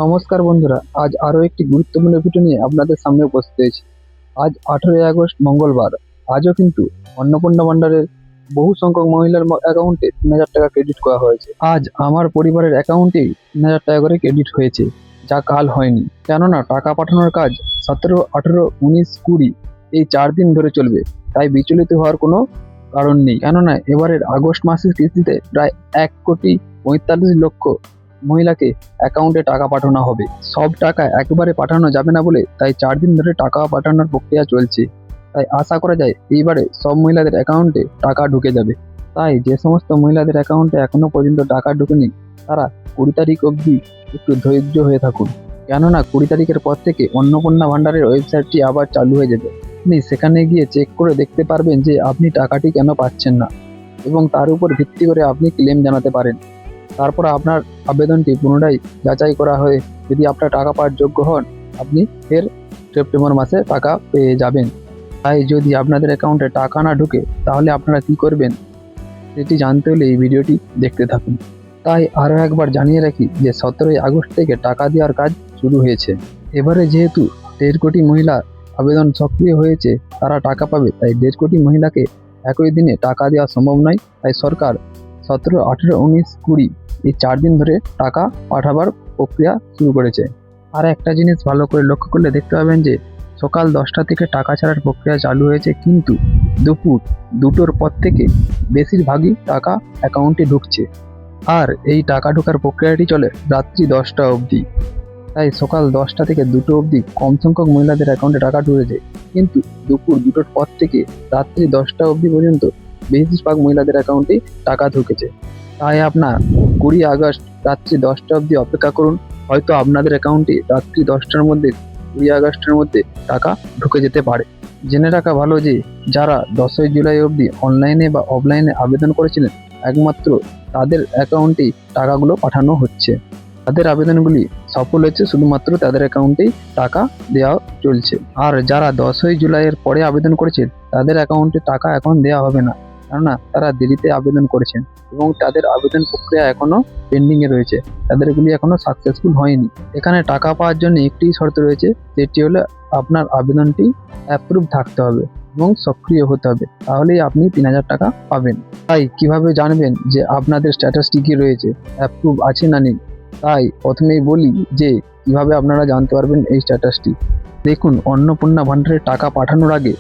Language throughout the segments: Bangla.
নমস্কার বন্ধুরা, আজ আরও একটি গুরুত্বপূর্ণ ভিডিও নিয়ে আপনাদের সামনে উপস্থিত হয়েছি। আজ 18ই আগস্ট মঙ্গলবার। আজও কিন্তু অন্নপূর্ণা ভান্ডারের বহু সংখ্যক মহিলার অ্যাকাউন্টে 3,000 টাকা ক্রেডিট করা হয়েছে। আজ আমার পরিবারের অ্যাকাউন্টে 3,000 টাকা করে ক্রেডিট হয়েছে, যা কাল হয়নি। কেননা টাকা পাঠানোর কাজ 17, 18, 19, 20 এই 4 দিন ধরে চলবে, তাই বিচলিত হওয়ার কোনো কারণ নেই। কেননা এবারের আগস্ট মাসের কিস্তিতে প্রায় 1,45,00,000 মহিলাকে অ্যাকাউন্টে টাকা পাঠানো হবে। সব টাকা একবারে পাঠানো যাবে না বলে তাই 4 দিন ধরে টাকা পাঠানোর প্রক্রিয়া চলছে। তাই আশা করা যায় এইবারে সব মহিলাদের অ্যাকাউন্টে টাকা ঢুকে যাবে। তাই যে সমস্ত মহিলাদের অ্যাকাউন্টে এখনো পর্যন্ত টাকা ঢোকেনি তারা 20 তারিখ অবধি একটু ধৈর্য হয়ে থাকুন। কেননা 20 তারিখের পর থেকে অন্নপূর্ণা ভান্ডারের ওয়েবসাইটটি আবার চালু হয়ে যাবে। আপনি সেখানে গিয়ে চেক করে দেখতে পারবেন যে আপনি টাকাটি কেন পাচ্ছেন না, এবং তার উপর ভিত্তি করে আপনি ক্লেম জানাতে পারেন। তারপর আপনার আবেদনটি পুনরায় যাচাই করা হয়ে যদি আপনার টাকা পাওয়ার যোগ্য হন, আপনি ফের সেপ্টেম্বর মাসে টাকা পেয়ে যাবেন। তাই যদি আপনাদের অ্যাকাউন্টে টাকা না ঢোকে তাহলে আপনারা কি করবেন সেটি জানতে হলে এই ভিডিওটি দেখতে থাকুন। তাই আরও একবার জানিয়ে রাখি যে 17ই আগস্ট থেকে টাকা দেওয়ার কাজ শুরু হয়েছে। এবারে যেহেতু 1.5 কোটি মহিলা আবেদন সক্রিয় হয়েছে, তারা টাকা পাবে, তাই 1.5 কোটি মহিলাকে একই দিনে টাকা দেওয়া সম্ভব নয়। তাই সরকার 17, 18, 19, 20 এই 4 দিন ধরে টাকা পাঠাবার প্রক্রিয়া শুরু করেছে। আর একটা জিনিস ভালো করে লক্ষ্য করলে দেখতে পাবেন যে সকাল 10টা থেকে টাকা ছাড়ার প্রক্রিয়া চালু হয়েছে, কিন্তু দুপুর 2টোর পর থেকে বেশিরভাগই টাকা অ্যাকাউন্টে ঢুকছে। আর এই টাকা ঢোকার প্রক্রিয়াটি চলে রাত্রি 10টা অবধি। তাই সকাল 10টা থেকে 2টো অবধি কম সংখ্যক মহিলাদের অ্যাকাউন্টে টাকা ঢুকেছে, কিন্তু দুপুর 2টোর পর থেকে রাত্রি 10টা অবধি পর্যন্ত বেশিরভাগ মহিলাদের অ্যাকাউন্টে টাকা ঢুকেছে। তাই আপনার 20 আগস্ট রাত্রি 10টা অবধি অপেক্ষা করুন। হয়তো আপনাদের অ্যাকাউন্টে রাত্রি 10টার মধ্যে 20 আগস্টের মধ্যে টাকা ঢুকে যেতে পারে। জেনে রাখা ভালো যে যারা 10ই জুলাই অবধি অনলাইনে বা অফলাইনে আবেদন করেছিলেন, একমাত্র তাদের অ্যাকাউন্টেই টাকাগুলো পাঠানো হচ্ছে। তাদের আবেদনগুলি সফল হয়েছে, শুধুমাত্র তাদের অ্যাকাউন্টেই টাকা দেওয়া চলছে। আর যারা 10ই জুলাইয়ের পরে আবেদন করেছেন তাদের অ্যাকাউন্টে টাকা এখন দেওয়া হবে না, কেননা তারা দেরিতে আবেদন করেছেন এবং তাদের আবেদন প্রক্রিয়া এখনো পেন্ডিংয়ে রয়েছে, তাদেরগুলি এখনো সাকসেসফুল হয়নি। এখানে টাকা পাওয়ার জন্য একটি শর্ত রয়েছে, সেটি হলো আপনার আবেদনটি অ্যাপ্রুভ থাকতে হবে এবং সক্রিয় হতে হবে, তাহলেই আপনি 3,000 টাকা পাবেন। তাই কিভাবে জানবেন যে আপনাদের স্ট্যাটাসটি কি রয়েছে, অ্যাপ্রুভ আছে না নেই? তাই প্রথমেই বলি যে কিভাবে আপনারা জানতে পারবেন এই স্ট্যাটাসটি। দেখুন, অন্নপূর্ণা ভান্ডারের টাকা পাঠানোর আগে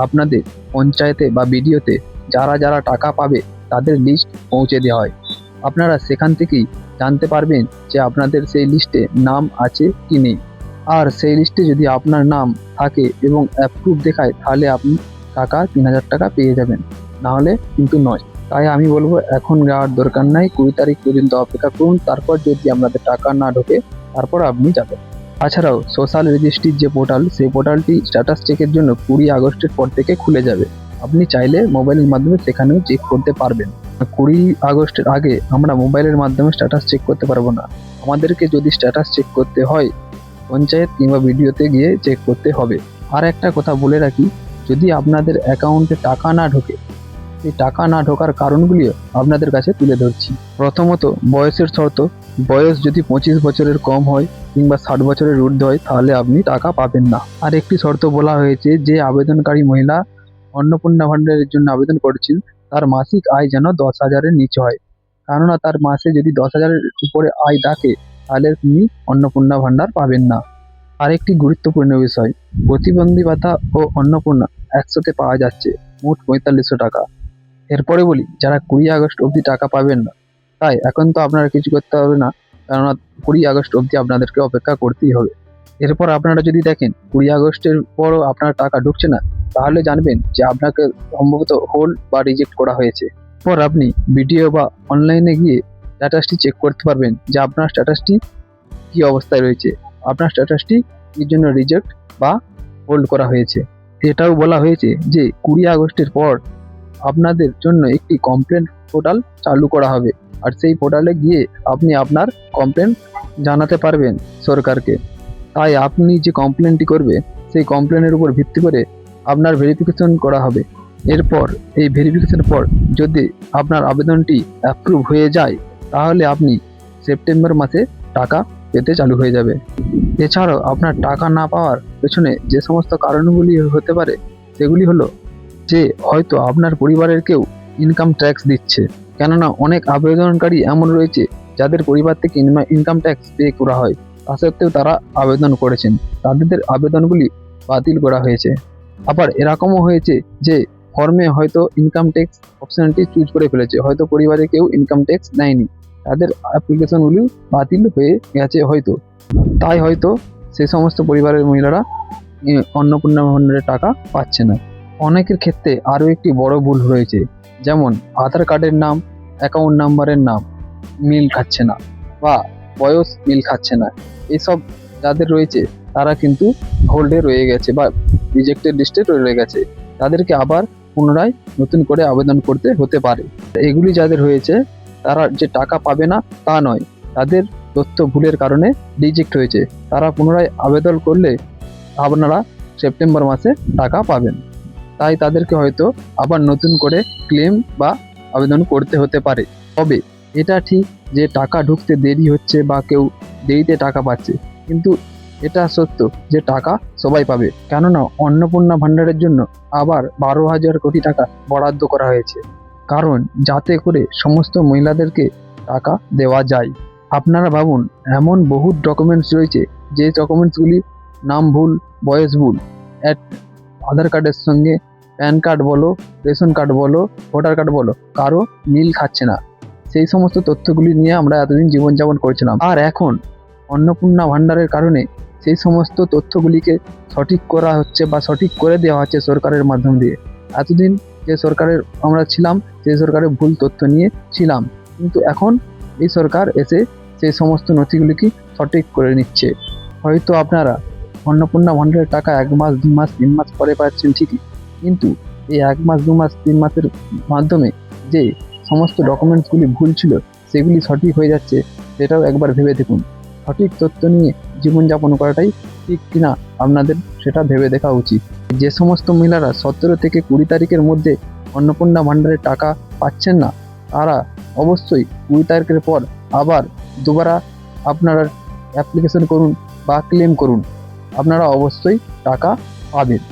আপনাদের পঞ্চায়েতে বা বিডিওতে যারা যারা টাকা পাবে তাদের লিস্ট পৌঁছে দেওয়া হয়। আপনারা সেখান থেকেই জানতে পারবেন যে আপনাদের সেই লিস্টে নাম আছে কি নেই। আর সেই লিস্টে যদি আপনার নাম থাকে এবং অ্যাপ্রুভ দেখায়, তাহলে আপনি টাকা 3,000 টাকা পেয়ে যাবেন, নাহলে কিন্তু নয়। তাই আমি বলবো এখন যাওয়ার দরকার নাই, 20 তারিখ পর্যন্ত অপেক্ষা করুন। তারপর যদি আপনাদের টাকা না ঢোকে তারপর আপনি যাবেন। তাছাড়াও সোশ্যাল রেজিস্ট্রির যে পোর্টাল, সেই পোর্টালটি স্ট্যাটাস চেকের জন্য 20 আগস্টের পর থেকে খুলে যাবে। আপনি চাইলে মোবাইলের মাধ্যমে সেখানেও চেক করতে পারবেন। 20 আগস্টের আগে আমরা মোবাইলের মাধ্যমে স্ট্যাটাস চেক করতে পারবো না। আমাদেরকে যদি স্ট্যাটাস চেক করতে হয়, পঞ্চায়েত কিংবা বিডিওতে গিয়ে চেক করতে হবে। আর একটা কথা বলে রাখি, যদি আপনাদের অ্যাকাউন্টে টাকা না ঢোকে, এই টাকা না ঢোকার কারণগুলিও আপনাদের কাছে তুলে ধরছি। প্রথমত, বয়সের শর্ত। বয়স যদি 25 বছরের কম হয় কিংবা 60 বছরের ঊর্ধ্বে হয়, তাহলে আপনি টাকা পাবেন না। আর একটি শর্ত বলা হয়েছে, যে আবেদনকারী মহিলা অন্নপূর্ণা ভান্ডারের জন্য আবেদন করছেন, তার মাসিক আয় যেন 10,000-এর নিচে হয়। কেননা তার মাসে যদি 10,000-এর উপরে আয় থাকে, তাহলে তিনি অন্নপূর্ণা ভান্ডার পাবেন না। আরেকটি গুরুত্বপূর্ণ বিষয়, প্রতিবন্ধী ভাতা ও অন্নপূর্ণা একসাথে পাওয়া যাচ্ছে, মোট 4500 টাকা। এরপরে বলি, যারা 20 আগস্ট অবধি টাকা পাবেন না, তাই এখন তো আপনারা কিছু করতে হবে না, কেননা 20 আগস্ট অবধি আপনাদেরকে অপেক্ষা করতেই হবে। এরপর আপনারা যদি দেখেন 20 আগস্টের পরও আপনার টাকা ঢুকছে না, তাহলে জানবেন যে আপনাকে সম্ভবত হোল্ড বা রিজেক্ট করা হয়েছে। এরপর আপনি ভিডিও বা অনলাইনে গিয়ে স্ট্যাটাসটি চেক করতে পারবেন যে আপনার স্ট্যাটাসটি কী অবস্থায় রয়েছে, আপনার স্ট্যাটাসটি এর জন্য রিজেক্ট বা হোল্ড করা হয়েছে। এটাও বলা হয়েছে যে 20 আগস্টের পর আপনাদের জন্য একটি কমপ্লেন পোর্টাল চালু করা হবে, আর সেই পোর্টালে গিয়ে আপনি আপনার কমপ্লেন জানাতে পারবেন সরকারকে। তাই আপনি যে কমপ্লেনটি করবে, সেই কমপ্লেনের উপর ভিত্তি করে আপনার ভেরিফিকেশন করা হবে। এরপর এই ভেরিফিকেশনের পর যদি আপনার আবেদনটি অ্যাপ্রুভ হয়ে যায়, তাহলে আপনি সেপ্টেম্বর মাসে টাকা পেতে চালু হয়ে যাবে। এছাড়াও আপনার টাকা না পাওয়ার পেছনে যে সমস্ত কারণগুলি হতে পারে সেগুলি হলো যে হয়তো আপনার পরিবারের কেউ ইনকাম ট্যাক্স দিচ্ছে, কেননা অনেক আবেদনকারী এমন রয়েছে যাদের পরিবার থেকে ইনকাম ট্যাক্স পে করা হয়, তা সত্ত্বেও তারা আবেদন করেছেন, তাদের আবেদনগুলি বাতিল করা হয়েছে। আবার এরকমও হয়েছে যে ফর্মে হয়তো ইনকাম ট্যাক্স অপশনটি চুজ করে ফেলেছে, হয়তো পরিবারে কেউ ইনকাম ট্যাক্স নেয়নি, তাদের অ্যাপ্লিকেশনগুলি বাতিল হয়ে গেছে হয়তো, তাই হয়তো সে সমস্ত পরিবারের মহিলারা অন্নপূর্ণা ভান্ডারের টাকা পাচ্ছে না। অনেকের ক্ষেত্রে আরও একটি বড় ভুল রয়েছে, যেমন আধার কার্ডের নাম, অ্যাকাউন্ট নাম্বারের নাম মিল খাচ্ছে না বা বয়স মিল খাচ্ছে না। এসব যাদের রয়েছে তারা কিন্তু হোল্ডে রয়ে গেছে বা রিজেক্টেড লিস্টে রয়ে গেছে, তাদেরকে আবার পুনরায় নতুন করে আবেদন করতে হতে পারে। এগুলি যাদের হয়েছে তারা যে টাকা পাবে না তা নয়, তাদের তথ্য ভুলের কারণে রিজেক্ট হয়েছে, তারা পুনরায় আবেদন করলে আপনারা সেপ্টেম্বর মাসে টাকা পাবেন। তাই তাদেরকে হয়তো আবার নতুন করে ক্লেম বা আবেদন করতে হতে পারে। তবে এটা ঠিক যে টাকা ঢুকতে দেরি হচ্ছে বা কেউ দেরিতে টাকা পাচ্ছে, কিন্তু এটা সত্য যে টাকা সবাই পাবে, কেননা অন্নপূর্ণা ভান্ডারের জন্য আবার 12,000 কোটি টাকা বরাদ্দ করা হয়েছে, কারণ যাতে করে সমস্ত মহিলাদেরকে টাকা দেওয়া যায়। আপনারা ভাবুন, এমন বহু ডকুমেন্টস রয়েছে যে ডকুমেন্টসগুলি নাম ভুল, বয়স ভুল, আধার কার্ডের সঙ্গে প্যান কার্ড বলো, রেশন কার্ড বলো, ভোটার কার্ড বলো, কারো মিল খাচ্ছে না। সেই সমস্ত তথ্যগুলি নিয়ে আমরা এতদিন জীবনযাপন করছিলাম, আর এখন অন্নপূর্ণা ভান্ডারের কারণে সেই সমস্ত তথ্যগুলিকে সঠিক করা হচ্ছে বা সঠিক করে দেওয়া হচ্ছে সরকারের মাধ্যম দিয়ে। এতদিন যে সরকারের আমরা ছিলাম সেই সরকারের ভুল তথ্য নিয়ে ছিলাম, কিন্তু এখন এই সরকার এসে সেই সমস্ত নথিগুলিকে সঠিক করে নিচ্ছে। হয়তো আপনারা অন্নপূর্ণা ভান্ডারের টাকা 1 মাস, 2 মাস, 3 মাস পরে পাচ্ছেন ঠিকই, কিন্তু এই 1 মাস, 2 মাস, 3 মাসের মাধ্যমে যে সমস্ত ডকুমেন্টসগুলি ভুল ছিল সেগুলি সঠিক হয়ে যাচ্ছে, সেটাও একবার ভেবে দেখুন। সঠিক তথ্য নিয়ে জীবনযাপন করাটাই ঠিক কিনা আপনাদের সেটা ভেবে দেখা উচিত। যে সমস্ত মহিলারা 17 থেকে 20 তারিখের মধ্যে অন্নপূর্ণা ভান্ডারের টাকা পাচ্ছেন না, তারা অবশ্যই 20 তারিখের পর আবার দুবারা আপনারা অ্যাপ্লিকেশন করুন বা ক্লেম করুন, আপনারা অবশ্যই টাকা পাবেন।